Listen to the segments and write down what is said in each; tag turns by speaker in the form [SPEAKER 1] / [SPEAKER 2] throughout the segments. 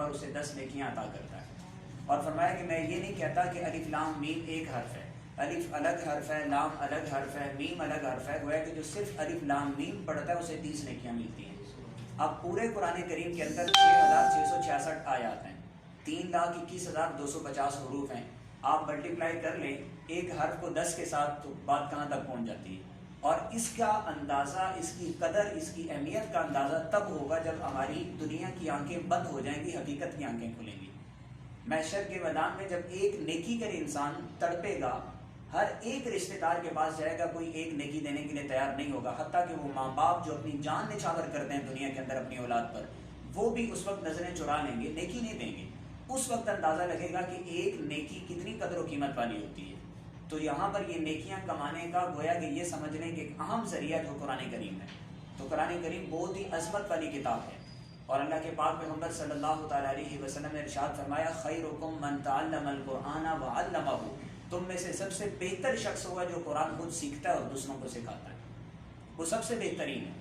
[SPEAKER 1] پر اسے 10 نیکیاں عطا کرتا ہے. اور فرمایا کہ میں یہ نہیں کہتا کہ الف لام میم ایک حرف ہے، الف الگ حرف ہے، لام الگ حرف ہے، میم الگ حرف ہے. گویا کہ جو صرف الف لام میم پڑھتا ہے اسے 30 نیکیاں ملتی ہیں. اب پورے قرآن کریم کے اندر 6666 آیات ہیں، 3,21,250 حروف ہیں. آپ ملٹیپلائی کر لیں ایک حرف کو 10 کے ساتھ تو بات کہاں تک پہنچ جاتی ہے. اور اس کا اندازہ، اس کی قدر، اس کی اہمیت کا اندازہ تب ہوگا جب ہماری دنیا کی آنکھیں بند ہو جائیں گی، حقیقت کی آنکھیں کھلیں گی. محشر کے میدان میں جب ایک نیکی کرے انسان تڑپے گا، ہر ایک رشتہ دار کے پاس جائے گا، کوئی ایک نیکی دینے کے لیے تیار نہیں ہوگا. حتیٰ کہ وہ ماں باپ جو اپنی جان نچھاور کرتے ہیں دنیا کے اندر اپنی اولاد پر، وہ بھی اس وقت نظریں چرا لیں گے، نیکی نہیں دیں گے. اس وقت اندازہ لگے گا کہ ایک نیکی کتنی قدر و قیمت والی ہوتی ہے. تو یہاں پر یہ نیکیاں کمانے کا گویا کہ یہ سمجھ لیں کہ ایک اہم ذریعہ جو قرآن کریم ہے. تو قرآن کریم بہت ہی عظمت والی کتاب ہے. اور اللہ کے پاک پیغمبر صلی اللہ تعالیٰ علیہ وسلم نے ارشاد فرمایا خیرکم من تعلم القرآن وعلمہ، تم میں سے سب سے بہتر شخص ہوگا جو قرآن خود سیکھتا ہے اور دوسروں کو سکھاتا ہے. وہ سب سے بہترین ہے.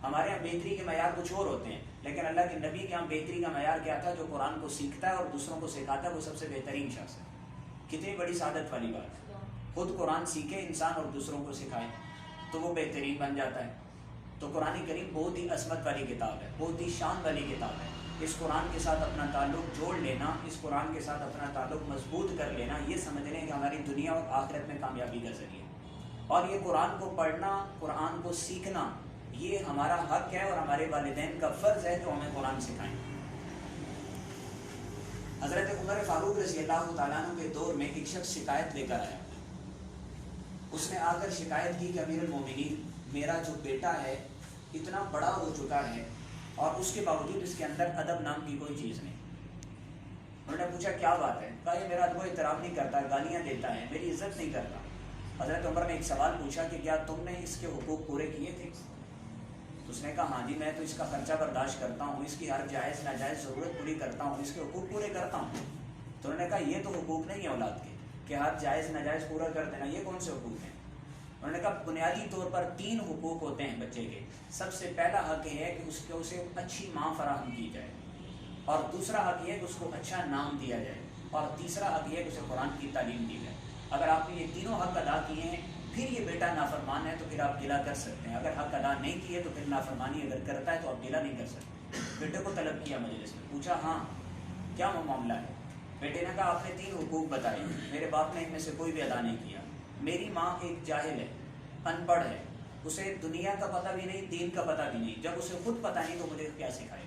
[SPEAKER 1] ہمارے یہاں بہتری کے معیار کچھ اور ہوتے ہیں، لیکن اللہ کے نبی کے یہاں بہتری کا معیار کیا تھا؟ جو قرآن کو سیکھتا ہے اور دوسروں کو سکھاتا ہے وہ سب سے بہترین شخص ہے. کتنی بڑی سعادت والی بات ہے. خود قرآن سیکھے انسان اور دوسروں کو سکھائے تو وہ بہترین بن جاتا ہے. تو قرآن کریم بہت ہی عظمت والی کتاب ہے، بہت ہی شان والی کتاب ہے. اس قرآن کے ساتھ اپنا تعلق جوڑ لینا، اس قرآن کے ساتھ اپنا تعلق مضبوط کر لینا، یہ سمجھ لیں کہ ہماری دنیا اور آخرت میں کامیابی کا ذریعہ. اور یہ قرآن کو پڑھنا، قرآن کو سیکھنا، یہ ہمارا حق ہے اور ہمارے والدین کا فرض ہے کہ ہمیں قرآن سکھائیں. حضرت عمر فاروق رضی اللہ تعالیٰ عنہ کے دور میں ایک شخص شکایت لے کر آیا. اس نے آ کر شکایت کی کہ امیر المومنین، میرا جو بیٹا ہے اتنا بڑا ہو چکا ہے اور اس کے باوجود اس کے اندر ادب نام کی کوئی چیز نہیں. انہوں نے پوچھا کیا بات ہے؟ کہا یہ میرا ادب و احترام نہیں کرتا، گالیاں دیتا ہے، میری عزت نہیں کرتا. حضرت عمر نے ایک سوال پوچھا کہ کیا تم نے اس کے حقوق پورے کیے تھے؟ تو اس نے کہا ہاں جی، میں تو اس کا خرچہ برداشت کرتا ہوں، اس کی ہر جائز ناجائز ضرورت پوری کرتا ہوں، اس کے حقوق پورے کرتا ہوں. تو انہوں نے کہا یہ تو حقوق نہیں ہے اولاد کے کہ ہر جائز ناجائز پورا کر دینا، یہ کون سے حقوق ہیں؟ انہوں نے کہا بنیادی طور پر 3 حقوق ہوتے ہیں بچے کے. سب سے پہلا حق یہ ہے کہ اسے اچھی ماں فراہم کی جائے، اور دوسرا حق یہ ہے کہ اس کو اچھا نام دیا جائے، اور تیسرا حق یہ ہے کہ اسے قرآن کی تعلیم دی جائے. اگر آپ نے یہ تینوں حق ادا کیے ہیں پھر یہ بیٹا نافرمان ہے تو پھر آپ گلہ کر سکتے ہیں. اگر حق ادا نہیں کیے تو پھر نافرمانی اگر کرتا ہے تو آپ گلہ نہیں کر سکتے. بیٹے کو طلب کیا مجلس میں، پوچھا ہاں کیا معاملہ ہے؟ بیٹے نے کہا آپ نے 3 حقوق بتائے، میرے باپ نے ان میں سے کوئی بھی ادا نہیں کیا. میری ماں ایک جاہل ہے، ان پڑھ ہے، اسے دنیا کا پتہ بھی نہیں، دین کا پتہ بھی نہیں. جب اسے خود پتہ نہیں تو مجھے کیا سکھائے؟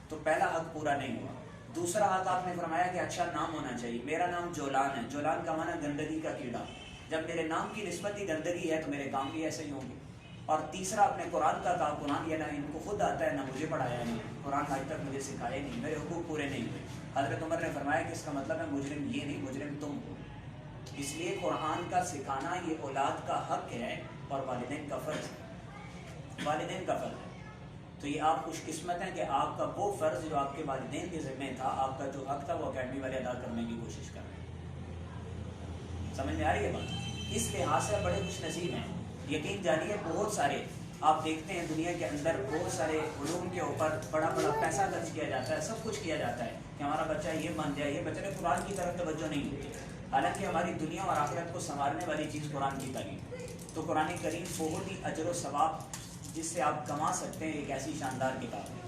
[SPEAKER 1] تو پہلا حق پورا نہیں ہوا. دوسرا حق آپ نے فرمایا کہ اچھا نام ہونا چاہیے. میرا نام جولان ہے، جولان کا معنی گندگی کا کیڑا. جب میرے نام کی نسبت ہی گندگی ہے تو میرے کام بھی ایسے ہی ہوں گے. اور تیسرا آپ نے قرآن کا کہا، قرآن یہ نہ ان کو خود آتا ہے نہ مجھے پڑھایا نہیں، قرآن آج تک مجھے سکھایا نہیں، میرے حقوق پورے نہیں ہوئے. حضرت عمر نے فرمایا کہ اس کا مطلب ہے مجرم یہ نہیں، مجرم تم ہو. اس لیے قرآن کا سکھانا یہ اولاد کا حق ہے اور والدین کا فرض ہے، والدین کا فرض ہے. تو یہ آپ خوش قسمت ہیں کہ آپ کا وہ فرض جو آپ کے والدین کے ذمہ تھا، آپ کا جو حق تھا وہ اکیڈمی والے ادا کرنے کی کوشش کر رہے ہیں. سمجھ میں آ رہی ہے بات؟ اس لحاظ سے بڑے خوش نصیب ہیں. یقین جانیے بہت سارے آپ دیکھتے ہیں دنیا کے اندر بہت سارے علوم کے اوپر بڑا بڑا پیسہ خرچ کیا جاتا ہے، سب کچھ کیا جاتا ہے کہ ہمارا بچہ یہ بن جائے، یہ بچے قرآن کی طرف توجہ نہیں ہوتی. حالانکہ ہماری دنیا اور آخرت کو سنوارنے والی چیز قرآن کی تعلیم. تو قرآن کریم بہت ہی اجر و ثواب جس سے آپ کما سکتے ہیں، ایک ایسی شاندار کتاب ہے.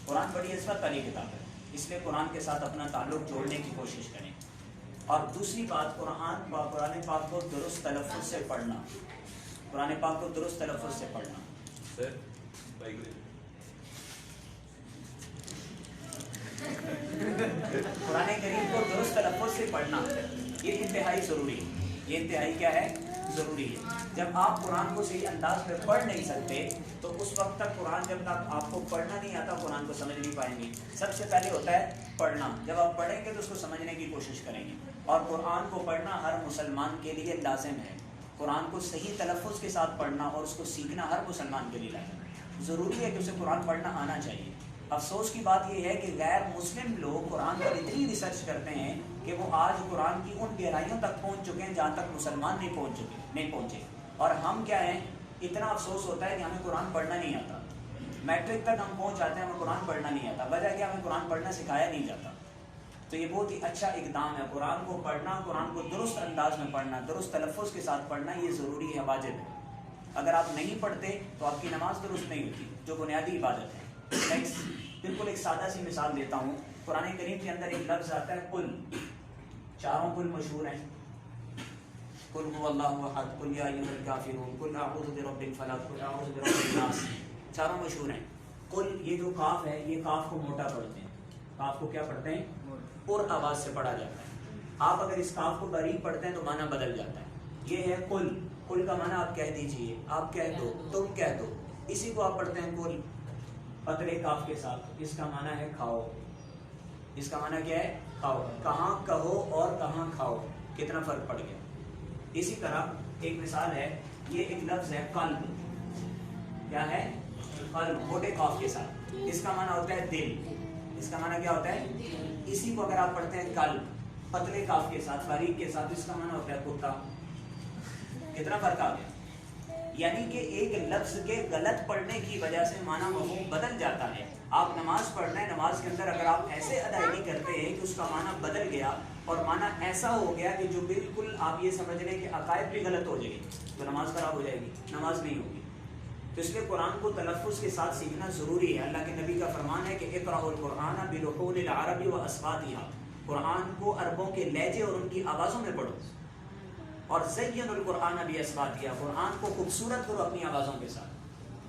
[SPEAKER 1] قرآن بڑی عظمت والی کتاب ہے، اس لیے قرآن کے ساتھ اپنا تعلق جوڑنے کی کوشش کریں. اور دوسری بات، قرآن پاک کو درست تلفظ سے پڑھنا، قرآن پاک کو درست تلفظ سے پڑھنا. قرآن کریم کو درست تلفظ سے پڑھنا یہ انتہائی ضروری ہے. یہ انتہائی کیا ہے؟ ضروری ہے. جب آپ قرآن کو صحیح انداز میں پڑھ نہیں سکتے تو اس وقت تک قرآن، جب تک آپ کو پڑھنا نہیں آتا قرآن کو سمجھ نہیں پائیں گے. سب سے پہلے ہوتا ہے پڑھنا. جب آپ پڑھیں گے تو اس کو سمجھنے کی کوشش کریں گے. اور قرآن کو پڑھنا ہر مسلمان کے لیے لازم ہے. قرآن کو صحیح تلفظ کے ساتھ پڑھنا اور اس کو سیکھنا ہر مسلمان کے لیے لازم ہے. ضروری ہے کہ اسے قرآن پڑھنا آنا چاہیے. افسوس کی بات یہ ہے کہ غیر مسلم لوگ قرآن پر اتنی ریسرچ کرتے ہیں کہ وہ آج قرآن کی ان گہرائیوں تک پہنچ چکے ہیں جہاں تک مسلمان نہیں پہنچے. اور ہم کیا ہیں، اتنا افسوس ہوتا ہے کہ ہمیں قرآن پڑھنا نہیں آتا. میٹرک تک ہم پہنچ جاتے ہیں, ہمیں قرآن پڑھنا نہیں آتا. وجہ کیا؟ ہمیں قرآن پڑھنا سکھایا نہیں جاتا. تو یہ بہت ہی اچھا اقدام ہے. قرآن کو پڑھنا, قرآن کو درست انداز میں پڑھنا, درست تلفظ کے ساتھ پڑھنا, یہ ضروری ہے, واجب ہے. اگر آپ نہیں پڑھتے تو آپ کی نماز درست نہیں ہوتی, جو بنیادی عبادت ہے. میں بالکل ایک سادہ سی مثال دیتا ہوں. قرآن کریم کے اندر ایک لفظ آتا ہے قل. چاروں قل مشہور ہیں. قل هو اللہ احد, قل یا ایھا الکافرون, قل اعوذ برب الفلق, قل اعوذ برب الناس. چاروں مشہور ہیں. قل, یہ جو کاف ہے, یہ کاف کو موٹا پڑھتے ہیں. کاف کو کیا پڑھتے ہیں؟ پر آواز سے پڑھا جاتا ہے. آپ اگر اس کاف کو باریک پڑھتے ہیں تو معنی بدل جاتا ہے. یہ ہے قل. قل کا معنی آپ کہہ دیجئے, آپ کہہ دو, تم کہہ دو. اسی کو آپ پڑھتے ہیں قل پتلے کاف کے ساتھ. اس کا معنی ہے کھاؤ. اس کا معنی کیا ہے؟ کھاؤ. کہاں کہو اور کہاں کھاؤ, کتنا فرق پڑ گیا. اسی طرح ایک مثال ہے, یہ ایک لفظ ہے قلب. کیا ہے؟ قلب, موٹے کاف کے ساتھ. اس کا معنی ہوتا ہے دل. اس کا معنی کیا ہوتا ہے؟ اسی کو اگر آپ پڑھتے ہیں قلب پتلے کاف کے ساتھ, باریک کے ساتھ, اس کا معنی ہوتا ہے کتا. کتنا فرق آ گیا. یعنی کہ ایک لفظ کے غلط پڑھنے کی وجہ سے معنی مفہوم بدل جاتا ہے. آپ نماز پڑھ رہے ہیں, نماز کے اندر اگر آپ ایسے ادائیگی کرتے ہیں کہ اس کا معنی بدل گیا اور معنی ایسا ہو گیا کہ جو بالکل آپ یہ سمجھ لیں کہ عقائد بھی غلط ہو جائے گی, تو نماز خراب ہو جائے گی, نماز نہیں ہوگی. تو اس لیے قرآن کو تلفظ کے ساتھ سیکھنا ضروری ہے. اللہ کے نبی کا فرمان ہے کہ اقرأوا القرآن بلحون العرب واصواتها, قرآن کو عربوں کے لہجے اور ان کی آوازوں میں پڑھو. اور زینوا القرآن باصواتها, قرآن کو خوبصورت کرو اپنی آوازوں کے ساتھ.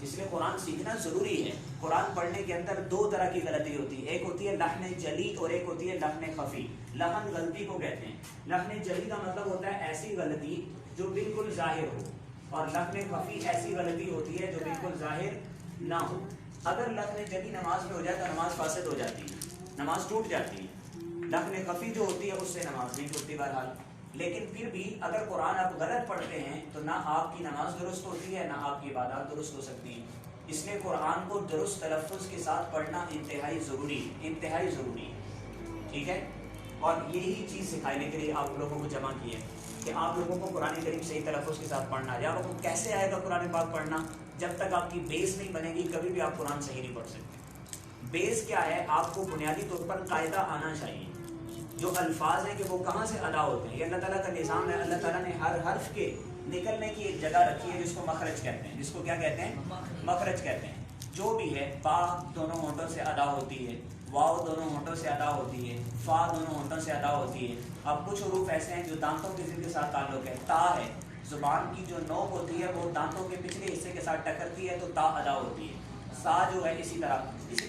[SPEAKER 1] اس لیے قرآن سیکھنا ضروری ہے. قرآن پڑھنے کے اندر دو طرح کی غلطی ہوتی ہے. ایک ہوتی ہے لحن جلی اور ایک ہوتی ہے لحن خفی. لحن غلطی کو کہتے ہیں. لحن جلی کا مطلب ہوتا ہے ایسی غلطی جو بالکل ظاہر ہو, اور لحن خفی ایسی غلطی ہوتی ہے جو بالکل ظاہر نہ ہو. اگر لحن جلی نماز میں ہو جائے تو نماز فاسد ہو جاتی ہے, نماز ٹوٹ جاتی ہے. لحن خفی جو ہوتی ہے اس سے نماز نہیں ٹوٹتی بہرحال. لیکن پھر بھی اگر قرآن آپ غلط پڑھتے ہیں تو نہ آپ کی نماز درست ہوتی ہے, نہ آپ کی عبادات درست ہو سکتی ہیں. اس لیے قرآن کو درست تلفظ کے ساتھ پڑھنا انتہائی ضروری ہے, انتہائی ضروری ہے. ٹھیک ہے. اور یہی چیز سکھانے کے لیے آپ لوگوں کو جمع کی ہے کہ آپ لوگوں کو قرآن کریم صحیح تلفظ کے ساتھ پڑھنا ہے. آپ کو کیسے آئے گا قرآن پاک پڑھنا؟ جب تک آپ کی بیس نہیں بنے گی کبھی بھی آپ قرآن صحیح نہیں پڑھ سکتے. بیس کیا ہے؟ آپ کو بنیادی طور پر قاعدہ آنا چاہیے. جو الفاظ ہیں کہ وہ کہاں سے ادا ہوتے ہیں, یہ اللہ تعالیٰ کا نظام ہے. اللہ تعالیٰ نے ہر حرف کے نکلنے کی ایک جگہ رکھی ہے جس کو مخرج کہتے ہیں. جس کو کیا کہتے ہیں؟ مخرج کہتے ہیں. جو بھی ہے, با دونوں ہونٹوں سے ادا ہوتی ہے, واو دونوں ہونٹوں سے ادا ہوتی ہے, فا دونوں ہونٹوں سے ادا ہوتی ہے. اب کچھ حروف ایسے ہیں جو دانتوں کے ضلع کے ساتھ تعلق ہے. تا ہے, زبان کی جو نوک ہوتی ہے وہ دانتوں کے پچھلے حصے کے ساتھ ٹکرتی ہے تو تا ادا ہوتی ہے. سا جو ہے اسی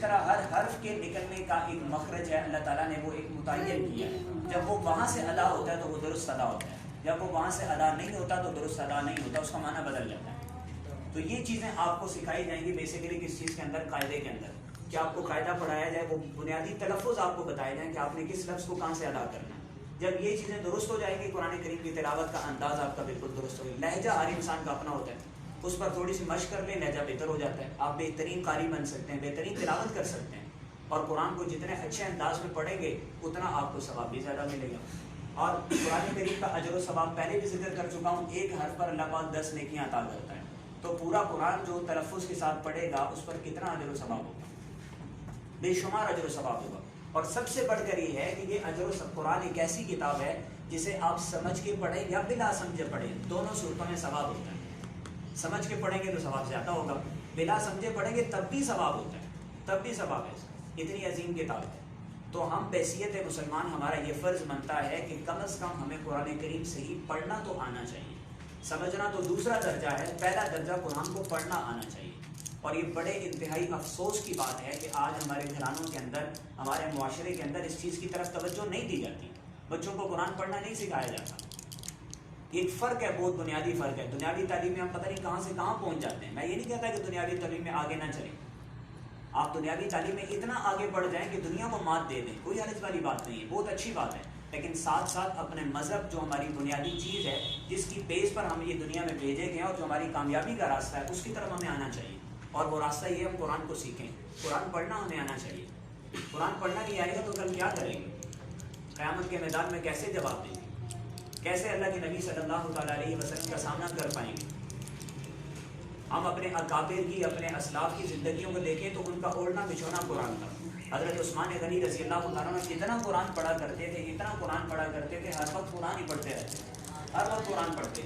[SPEAKER 1] طرح ہر حرف کے نکلنے کا ایک مخرج ہے, اللہ تعالیٰ نے وہ ایک متعین کیا ہے. جب وہ وہاں سے ادا ہوتا ہے تو وہ درست ادا ہوتا ہے, جب وہ وہاں سے ادا نہیں ہوتا تو درست ادا نہیں ہوتا, اس کا معنی بدل جاتا ہے. تو یہ چیزیں آپ کو سکھائی جائیں گی بیسیکلی کس چیز کے اندر؟ قاعدے کے اندر. کہ آپ کو قاعدہ پڑھایا جائے, وہ بنیادی تلفظ آپ کو بتائے جائیں کہ آپ نے کس لفظ کو کہاں سے ادا کرنا ہے. جب یہ چیزیں درست ہو جائیں گی, قرآن کریم کی تلاوت کا انداز آپ کا بالکل درست ہوگا. لہجہ ہر انسان کا اپنا ہوتا ہے, اس پر تھوڑی سی مشق کر لیں, لہجہ بہتر ہو جاتا ہے. آپ بہترین قاری بن سکتے ہیں, بہترین تلاوت کر سکتے ہیں. اور قرآن کو جتنے اچھے انداز میں پڑھیں گے اتنا آپ کو ثواب بھی زیادہ ملے گا. اور قرآن کریم کا اجر و ثواب پہلے بھی ذکر کر چکا ہوں, ایک حرف پر اللہ پاک 10 نیکیاں عطا کرتا ہے. تو پورا قرآن جو تلفظ کے ساتھ پڑھے گا اس پر کتنا اجر و ثواب ہوگا؟ بے شمار اجر و ثواب ہوگا. اور سب سے بڑھ کر یہ ہے کہ یہ اجر و ثواب, قرآن ایک ایسی کتاب ہے جسے آپ سمجھ کے پڑھیں یا بلا سمجھے پڑھیں, دونوں صورتوں میں ثواب ہوتا ہے. سمجھ کے پڑھیں گے تو ثواب زیادہ ہوگا, بلا سمجھے پڑھیں گے تب بھی ثواب ہوتا ہے, تب بھی ثواب ہے. اتنی عظیم کتاب ہے. تو ہم بحیثیت مسلمان ہمارا یہ فرض بنتا ہے کہ کم از کم ہمیں قرآن کریم صحیح پڑھنا تو آنا چاہیے. سمجھنا تو دوسرا درجہ ہے, پہلا درجہ قرآن کو پڑھنا آنا چاہیے. اور یہ بڑے انتہائی افسوس کی بات ہے کہ آج ہمارے گھرانوں کے اندر, ہمارے معاشرے کے اندر اس چیز کی طرف توجہ نہیں دی جاتی. بچوں کو قرآن پڑھنا نہیں سکھایا جاتا. ایک فرق ہے, بہت بنیادی فرق ہے. دنیاوی تعلیم میں ہم پتہ نہیں کہاں سے کہاں پہنچ جاتے ہیں. میں یہ نہیں کہتا کہ دنیاوی تعلیم میں آگے نہ چلیں, آپ دنیاوی تعلیم میں اتنا آگے بڑھ جائیں کہ دنیا کو مات دے دیں, کوئی حرج والی بات نہیں ہے, بہت اچھی بات ہے. لیکن ساتھ ساتھ اپنے مذہب جو ہماری بنیادی چیز ہے, جس کی بیس پر ہم یہ دنیا میں بھیجے گئے ہیں اور جو ہماری کامیابی کا راستہ ہے, اس کی طرف ہمیں آنا چاہیے. اور وہ راستہ یہ ہم قرآن کو سیکھیں. قرآن پڑھنا ہمیں آنا چاہیے. قرآن پڑھنا نہیں آئے گا تو کل کیا کریں گے؟ قیامت کے میدان میں کیسے جواب دیں گے؟ کیسے اللہ کے نبی صلی اللہ تعالیٰ علیہ وسلم کا سامنا کر پائیں گے؟ ہم اپنے اکابر کی، اپنے اسلاف کی زندگیوں کو دیکھیں تو ان کا اوڑھنا بچھونا قرآن تھا۔ حضرت عثمان غنی رضی اللہ تعالیٰ عنہ کتنا قرآن پڑھا کرتے تھے، اتنا قرآن پڑھا کرتے تھے، ہر وقت قرآن ہی پڑھتے رہتے تھے، ہر وقت قرآن پڑھتے۔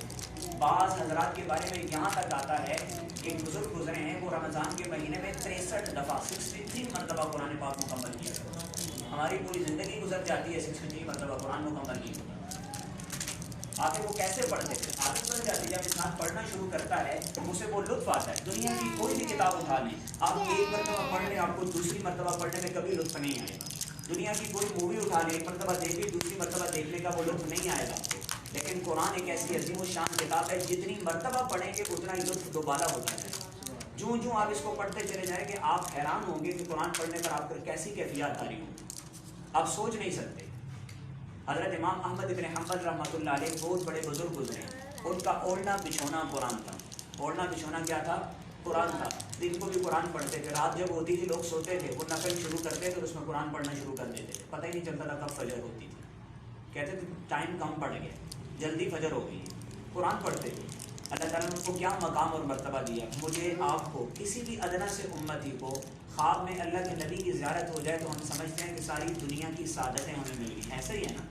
[SPEAKER 1] بعض حضرات کے بارے میں یہاں تک آتا ہے کہ بزرگ گزرے ہیں وہ رمضان کے مہینے میں 63 دفعہ 63 مرتبہ قرآن پاک مکمل کیا کرتے۔ ہماری پوری زندگی گزر جاتی ہے 63 مرتبہ قرآن مکمل نہیں ہوتا۔ آگے وہ کیسے پڑھتے تھے؟ عادت بن جاتی ہے، جب انسان پڑھنا شروع کرتا ہے تو اسے وہ لطف آتا ہے۔ دنیا کی کوئی بھی کتاب اٹھا لیں، آپ ایک مرتبہ پڑھ لیں، آپ کو دوسری مرتبہ پڑھنے میں کبھی لطف نہیں آئے گا۔ دنیا کی کوئی مووی اٹھا لیں، ایک مرتبہ دیکھیں، دوسری مرتبہ دیکھنے کا وہ لطف نہیں آئے گا آپ کو۔ لیکن قرآن ایک ایسی عظیم و شان کتاب ہے، جتنی مرتبہ پڑھیں گے اتنا ہی لطف دوبارہ ہوتا ہے۔ جوں جوں آپ اس کو پڑھتے چلے جائیں گے آپ حیران ہوں گے کہ قرآن پڑھنے پر آپ پر کیسی کیفیات آ رہی ہوں، آپ سوچ نہیں سکتے۔ حضرت امام احمد بن حنبل رحمۃ اللہ علیہ بہت بڑے بزرگ گزرے، ان کا اوڑھنا بچھونا قرآن تھا۔ اوڑھنا بچھونا کیا تھا؟ قرآن تھا۔ دن کو بھی قرآن پڑھتے تھے، رات جب ہوتی تھی لوگ سوتے تھے وہ نفل شروع کرتے تھے، اس میں قرآن پڑھنا شروع کر دیتے تھے، پتہ ہی نہیں چلتا تھا کب فجر ہوتی تھی، کہتے تھے ٹائم کم پڑ گیا، جلدی فجر ہو گئی، قرآن پڑھتے تھے۔ اللہ تعالیٰ نے ان کو کیا مقام اور مرتبہ دیا۔ مجھے آپ کو کسی بھی ادنا سے امتی کو خواب میں اللہ کے نبی کی زیارت ہو جائے تو ہم سمجھتے ہیں کہ ساری دنیا کی سعادتیں ہمیں مل گئی، ایسا ہی ہے نا،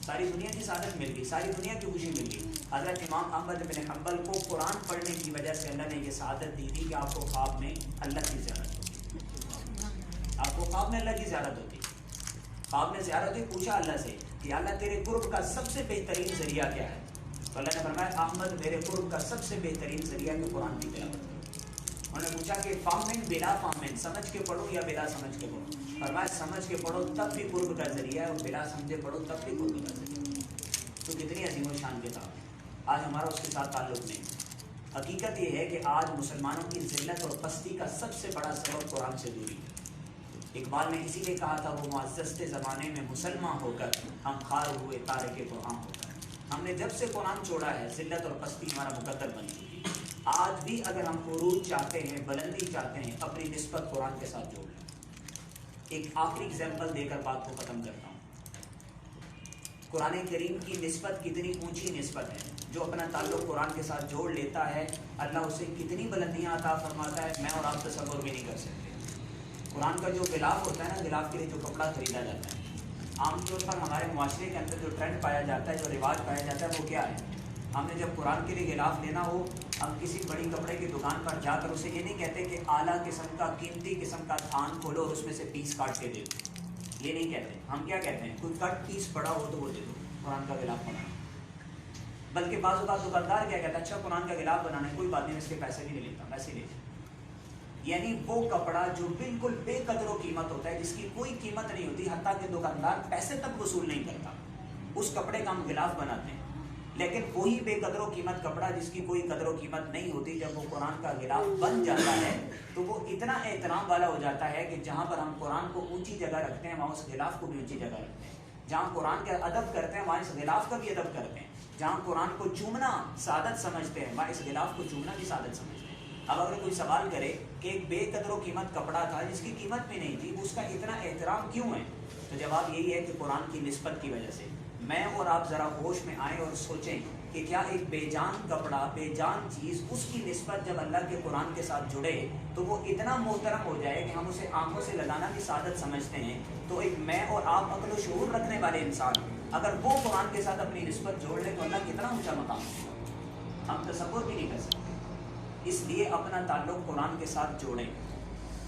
[SPEAKER 1] ساری دنیا کی سعادت مل گئی، ساری دنیا کی خوشی مل گئی۔ حضرت امام احمد بن حنبل کو قرآن پڑھنے کی وجہ سے اللہ نے یہ سعادت دی تھی کہ آپ کو خواب میں اللہ کی زیارت ہوتی، آپ کو خواب میں اللہ کی زیارت ہوتی۔ خواب میں زیارت ہوئی، پوچھا اللہ سے کہ اللہ تیرے قرب کا سب سے بہترین ذریعہ کیا ہے؟ تو اللہ نے فرمایا احمد میرے قرب کا سب سے بہترین ذریعہ کہ قرآن کی تلاوت کرو۔ انہوں نے پوچھا کہ فامن بلا فامن، سمجھ کے پڑھو یا بلا سمجھ کے پڑھو؟ فرمایا سمجھ کے پڑھو تب بھی قرب کا ذریعہ ہے، اور بلا سمجھے پڑھو تب بھی قرب کا ذریعہ ہے۔ تو کتنی عظیم و شان کتاب ہے، آج ہمارا اس کے ساتھ تعلق نہیں۔ حقیقت یہ ہے کہ آج مسلمانوں کی ذلت اور پستی کا سب سے بڑا سبب قرآن سے دوری ہے۔ اقبال نے اسی لیے کہا تھا وہ معزز زمانے میں مسلمان ہو کر ہم خار ہوئے تارک قرآن ہو کر۔ ہم نے جب سے قرآن چھوڑا ہے ذلت اور پستی ہمارا مقدر بن چکی ہے۔ آج بھی اگر ہم عروج چاہتے ہیں، بلندی چاہتے ہیں، اپنی نسبت قرآن کے ساتھ جوڑ لیں۔ ایک آخری اگزامپل دے کر بات کو ختم کرتا ہوں۔ قرآن کریم کی نسبت کتنی اونچی نسبت ہے، جو اپنا تعلق قرآن کے ساتھ جوڑ لیتا ہے اللہ اسے کتنی بلندیاں عطا فرماتا ہے، میں اور آپ تصور بھی نہیں کر سکتے۔ قرآن کا جو غلاف ہوتا ہے نا، غلاف کے لیے جو کپڑا خریدا جاتا ہے، عام طور پر ہمارے معاشرے کے اندر جو ٹرینڈ پایا جاتا ہے، جو رواج پایا جاتا ہے وہ کیا ہے؟ ہم نے جب قرآن کے لیے غلاف لینا ہو، ہم کسی بڑی کپڑے کی دکان پر جا کر اسے یہ نہیں کہتے کہ اعلیٰ قسم کا قیمتی قسم کا تھان کھولو اور اس میں سے پیس کاٹ کے دے دو، یہ نہیں کہتے۔ ہم کیا کہتے ہیں؟ کوئی کٹ پیس پڑا ہو تو وہ دے دو، قرآن کا غلاف بنانا۔ بلکہ بعض اوقات دکاندار کیا کہتا ہے، اچھا قرآن کا غلاف بنانا ہے، کوئی بات نہیں، اس کے پیسے بھی نہیں لیتا، ویسے لے۔ یعنی وہ کپڑا جو بالکل بے قدر و قیمت ہوتا ہے، جس کی کوئی قیمت نہیں ہوتی، حتیٰ کہ دکاندار پیسے تک وصول نہیں کرتا، اس کپڑے کا ہم غلاف بناتے ہیں۔ لیکن وہی بے قدر و قیمت کپڑا جس کی کوئی قدر و قیمت نہیں ہوتی، جب وہ قرآن کا غلاف بن جاتا ہے تو وہ اتنا احترام والا ہو جاتا ہے کہ جہاں پر ہم قرآن کو اونچی جگہ رکھتے ہیں وہاں اس غلاف کو بھی اونچی جگہ رکھتے ہیں۔ جہاں قرآن کا ادب کرتے ہیں وہاں اس غلاف کا بھی ادب کرتے ہیں۔ جہاں قرآن کو چومنا سعادت سمجھتے ہیں وہاں اس غلاف کو چومنا بھی سعادت سمجھتے ہیں۔ اب اگر کوئی سوال کرے کہ ایک بے قدر و قیمت کپڑا تھا جس کی قیمت بھی نہیں تھی، اس کا اتنا احترام کیوں ہے؟ تو جواب یہی ہے کہ قرآن کی نسبت کی وجہ سے۔ میں اور آپ ذرا ہوش میں آئیں اور سوچیں کہ کیا ایک بے جان کپڑا، بے جان چیز، اس کی نسبت جب اللہ کے قرآن کے ساتھ جڑے تو وہ اتنا محترم ہو جائے کہ ہم اسے آنکھوں سے لگانا بھی سعادت سمجھتے ہیں۔ تو ایک میں اور آپ عقل و شعور رکھنے والے انسان اگر وہ قرآن کے ساتھ اپنی نسبت جوڑ لیں تو اللہ کتنا اونچا مقام ہے، ہم تصور بھی نہیں کر سکتے۔ اس لیے اپنا تعلق قرآن کے ساتھ جوڑیں۔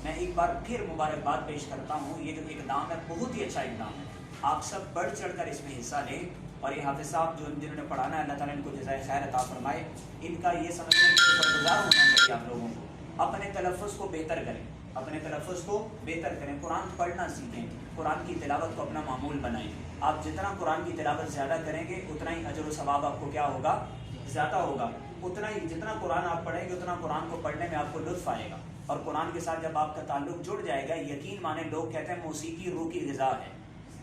[SPEAKER 1] میں ایک بار پھر مبارکباد پیش کرتا ہوں، یہ جو اقدام ہے بہت ہی اچھا اقدام ہے، آپ سب بڑھ چڑھ کر اس میں حصہ لیں۔ اور یہ حافظ صاحب جنہوں نے پڑھانا ہے، اللہ تعالیٰ ان کو جزائے خیر عطا فرمائے، ان کا یہ سمجھنے میں شکر گزار ہونا چاہیے آپ لوگوں کو۔ اپنے تلفظ کو بہتر کریں، اپنے تلفظ کو بہتر کریں، قرآن پڑھنا سیکھیں، قرآن کی تلاوت کو اپنا معمول بنائیں۔ آپ جتنا قرآن کی تلاوت زیادہ کریں گے اتنا ہی اجر و ثواب آپ کو کیا ہوگا؟ زیادہ ہوگا۔ اتنا ہی جتنا قرآن آپ پڑھیں گے اتنا قرآن کو پڑھنے میں آپ کو لطف آئے گا، اور قرآن کے ساتھ جب آپ کا تعلق جڑ جائے گا، یقین مانے لوگ کہتے ہیں موسیقی روح کی غذا ہے،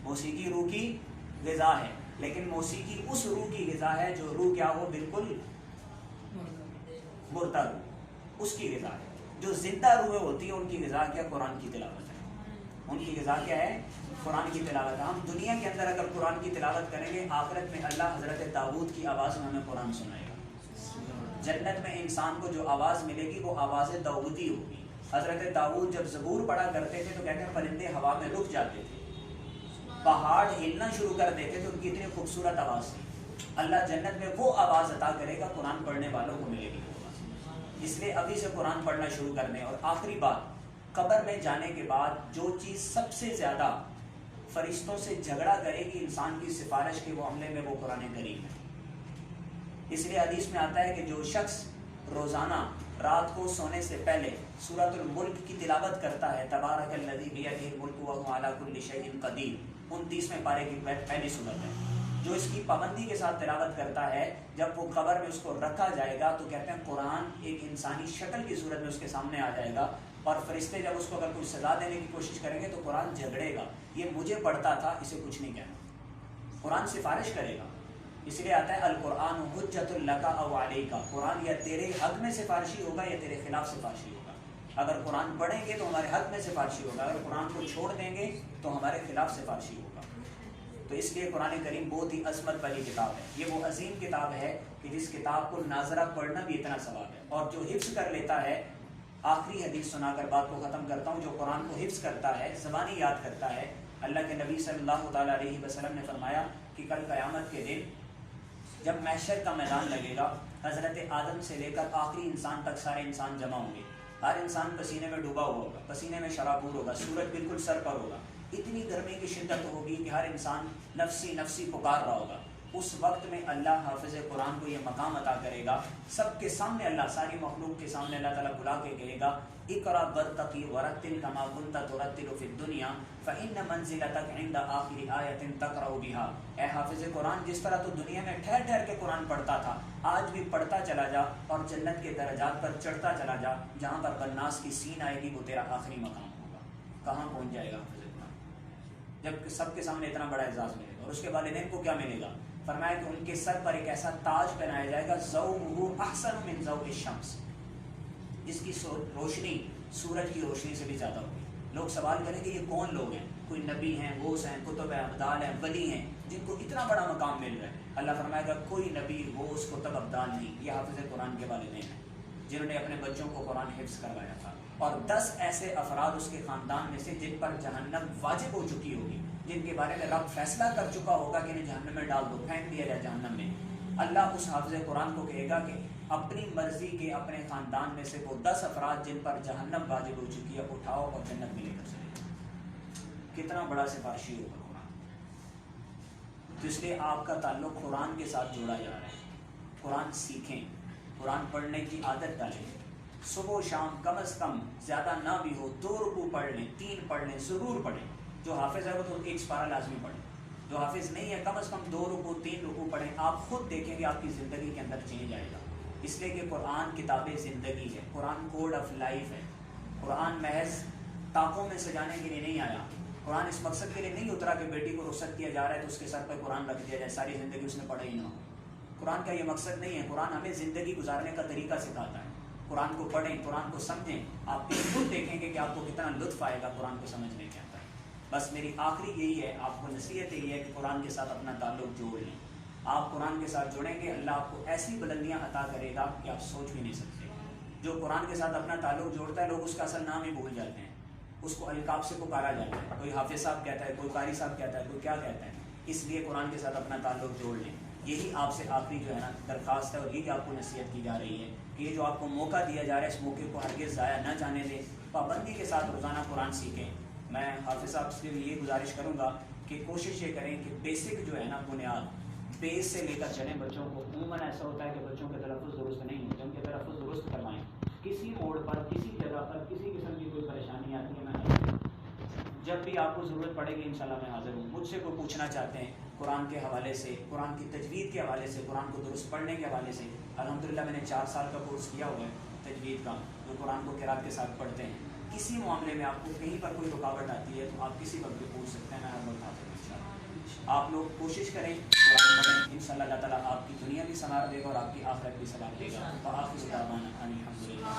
[SPEAKER 1] موسیقی روح کی غذا ہے، لیکن موسیقی اس روح کی غذا ہے جو روح کیا ہو؟ بالکل مردہ روح، اس کی غذا ہے۔ جو زندہ روحیں ہوتی ہیں ان کی غذا کیا؟ قرآن کی تلاوت ہے، ان کی غذا کیا ہے؟ قرآن کی تلاوت ہے۔ ہم دنیا کے اندر اگر قرآن کی تلاوت کریں گے، آخرت میں اللہ حضرت داؤد کی آواز میں ہمیں قرآن سنائے گا۔ جنت میں انسان کو جو آواز ملے گی وہ آواز داؤدی ہوگی. حضرت داؤد جب زبور پڑھا کرتے تھے تو کہتے ہیں پرندے ہوا میں رک جاتے تھے, پہاڑ ہلنا شروع کر دیتے تھے, ان کی اتنی خوبصورت آواز تھی. اللہ جنت میں وہ آواز عطا کرے گا قرآن پڑھنے والوں کو ملے گی. اس لیے ابھی سے قرآن پڑھنا شروع کر دیں. اور آخری بات, قبر میں جانے کے بعد جو چیز سب سے زیادہ فرشتوں سے جھگڑا کرے گی انسان کی سفارش کے وہ عملے میں, وہ قرآن کریم ہے. اس لیے حدیث میں آتا ہے کہ جو شخص روزانہ رات کو سونے سے پہلے سورۃ الملک کی تلاوت کرتا ہے, تبارک الذی بیدہ الملک وہو علی کل شیء قدیر, 29ویں پارے کی پہلی سورت ہے, جو اس کی پابندی کے ساتھ تلاوت کرتا ہے, جب وہ قبر میں اس کو رکھا جائے گا تو کہتے ہیں قرآن ایک انسانی شکل کی صورت میں اس کے سامنے آ جائے گا, اور فرشتے جب اس کو اگر کوئی سزا دینے کی کوشش کریں گے تو قرآن جھگڑے گا, یہ مجھے پڑھتا تھا, اسے کچھ نہیں کہنا. قرآن سفارش کرے گا. اس لیے آتا ہے القرآن حجۃ لک او علیک, قرآن یا تیرے حق میں سفارشی ہوگا یا تیرے خلاف سفارشی ہوگا. اگر قرآن پڑھیں گے تو ہمارے حق میں سفارشی ہوگا, اگر قرآن کو چھوڑ دیں گے تو ہمارے خلاف سفارشی ہوگا. تو اس لیے قرآن کریم بہت ہی عظمت والی کتاب ہے. یہ وہ عظیم کتاب ہے کہ جس کتاب کو ناظرہ پڑھنا بھی اتنا ثواب ہے. اور جو حفظ کر لیتا ہے, آخری حدیث سنا کر بات کو ختم کرتا ہوں, جو قرآن کو حفظ کرتا ہے, زبانی یاد کرتا ہے, اللہ کے نبی صلی اللہ تعالیٰ علیہ وسلم نے فرمایا کہ کل قیامت کے دن جب محشر کا میدان لگے گا, حضرت آدم سے لے کر آخری انسان تک سارے انسان جمع ہوں گے. ہر انسان پسینے میں ڈوبا ہوا ہوگا, پسینے میں شرابور ہوگا, سورج بالکل سر پر ہوگا, اتنی گرمی کی شدت ہوگی کہ ہر انسان نفسی نفسی پکار رہا ہوگا. اس وقت میں اللہ حافظ قرآن کو یہ مقام عطا کرے گا, سب کے سامنے اللہ, ساری مخلوق کے سامنے اللہ تعالیٰ بلا کے کہے گا اقرأ وارتقی ورتل کما کنت ترتل فی الدنیا فإن منزلتک عند آخر آیۃ تقرأ بها. اے حافظ قرآن, جس طرح تو دنیا میں ٹھہر ٹھہر کے قرآن پڑھتا تھا, آج بھی پڑھتا چلا جا اور جنت کے درجات پر چڑھتا چلا جا. جہاں پر بناس کی سین آئے گی وہ تیرا آخری مقام ہوگا. کہاں پہنچ جائے گا حافظ قرآن جب سب کے سامنے اتنا بڑا اعزاز ملے گا. اور اس کے والدین کو کیا ملے گا؟ فرمایا کہ ان کے سر پر ایک ایسا تاج پہنایا جائے گا, ضوءہ احسن من ضوء الشمس, جس کی روشنی سورج کی روشنی سے بھی زیادہ ہوگی. لوگ سوال کریں کہ یہ کون لوگ ہیں؟ کوئی نبی ہیں, غوث ہیں, کتب ہیں, ابدال ہیں, ولی ہیں, جن کو اتنا بڑا مقام مل رہا ہے. اللہ فرمائے گا کوئی نبی, غوث, کتب, ابدال نہیں, یہ حافظ قرآن کے والدین ہیں جنہوں نے اپنے بچوں کو قرآن حفظ کروایا تھا. اور 10 ایسے افراد اس کے خاندان میں سے جن پر جہنم واجب ہو چکی ہوگی, جن کے بارے میں رب فیصلہ کر چکا ہوگا کہ انہیں جہنم میں ڈال دو, پھینک دیا جائے جہنم میں. اللہ اس حافظ قرآن کو کہے گا کہ اپنی مرضی کے اپنے خاندان میں سے وہ 10 افراد جن پر جہنم واجب ہو چکی ہے اٹھاؤ اور جنت میں لے کر چلے جاؤ. کتنا بڑا سفارشی ہوگا قرآن. تو اس لیے آپ کا تعلق قرآن کے ساتھ جوڑا جا رہا ہے. قرآن سیکھیں, قرآن پڑھنے کی عادت ڈالیں, صبح و شام کم از کم, زیادہ نہ بھی ہو 2 رکوع پڑھ لیں, 3 پڑھ لیں, ضرور پڑھیں. جو حافظ ہے وہ تو 1 سپارہ لازمی پڑھیں, جو حافظ نہیں ہے کم از کم 2 رکوع 3 رکوع پڑھیں. آپ خود دیکھیں گے آپ کی زندگی کے اندر چینج آئے گا. اس لیے کہ قرآن کتاب زندگی ہے, قرآن کوڈ آف لائف ہے. قرآن محض طاقوں میں سجانے کے لیے نہیں آیا, قرآن اس مقصد کے لیے نہیں اترا کہ بیٹی کو رخصت کیا جا رہا ہے تو اس کے سر پہ قرآن رکھ دیا جائے, ساری زندگی اس نے پڑھا ہی نہ ہو. قرآن کا یہ مقصد نہیں ہے. قرآن ہمیں زندگی گزارنے کا طریقہ سکھاتا ہے. قرآن کو پڑھیں, قرآن کو سمجھیں, آپ خود دیکھیں گے کہ آپ کو کتنا لطف آئے گا قرآن کو سمجھنے کے اندر. بس میری آخری یہی ہے, آپ کو نصیحت یہی ہے کہ قرآن کے ساتھ اپنا تعلق جوڑ لیں. آپ قرآن کے ساتھ جوڑیں گے, اللہ آپ کو ایسی بلندیاں عطا کرے گا کہ آپ سوچ بھی نہیں سکتے. جو قرآن کے ساتھ اپنا تعلق جوڑتا ہے, لوگ اس کا اصل نام ہی بھول جاتے ہیں, اس کو القاب سے پکارا جاتا ہے. کوئی حافظ صاحب کہتا ہے, کوئی قاری صاحب کہتا ہے, کوئی کیا کہتا ہے. اس لیے قرآن کے ساتھ اپنا تعلق جوڑ لیں. یہی آپ سے آخری جو ہے نا درخواست ہے, اور یہی آپ کو نصیحت کی جا رہی ہے کہ یہ جو آپ کو موقع دیا جا رہا ہے, اس موقع کو ہرگز ضائع نہ جانے دیں. پابندی کے ساتھ روزانہ قرآن سیکھیں. میں حافظ صاحب سے بھی یہ گزارش کروں گا کہ کوشش یہ کریں کہ بیسک جو ہے نا بنیاد, بیس سے لے کر چلیں. بچوں کو عموماً ایسا ہوتا ہے کہ بچوں کے تلفظ درست نہیں ہوتے, ان کے تلفظ درست کروائیں. کسی موڑ پر, کسی جگہ پر, کسی قسم کی کوئی پریشانی آتی ہے, میں جب بھی آپ کو ضرورت پڑے گی انشاءاللہ میں حاضر ہوں. مجھ سے کوئی پوچھنا چاہتے ہیں قرآن کے حوالے سے, قرآن کی تجوید کے حوالے سے, قرآن کو درست پڑھنے کے حوالے سے, الحمدللہ میں نے 4 سال کا کورس کیا ہوا ہے تجوید کا, جو قرآن کو قرات کے ساتھ پڑھتے ہیں. کسی معاملے میں آپ کو کہیں پر کوئی رکاوٹ آتی ہے تو آپ کسی وقت بھی پوچھ سکتے ہیں, میں ہر وقت حاضر ہوں انشاءاللہ. آپ لوگ کوشش کریں, قرآن پڑھیں, انشاءاللہ اللہ تعالیٰ آپ کی دنیا بھی سنوار دے گا اور آپ کی آخرت بھی سنوار دے گا. وآخر دعوانا ان الحمدللہ.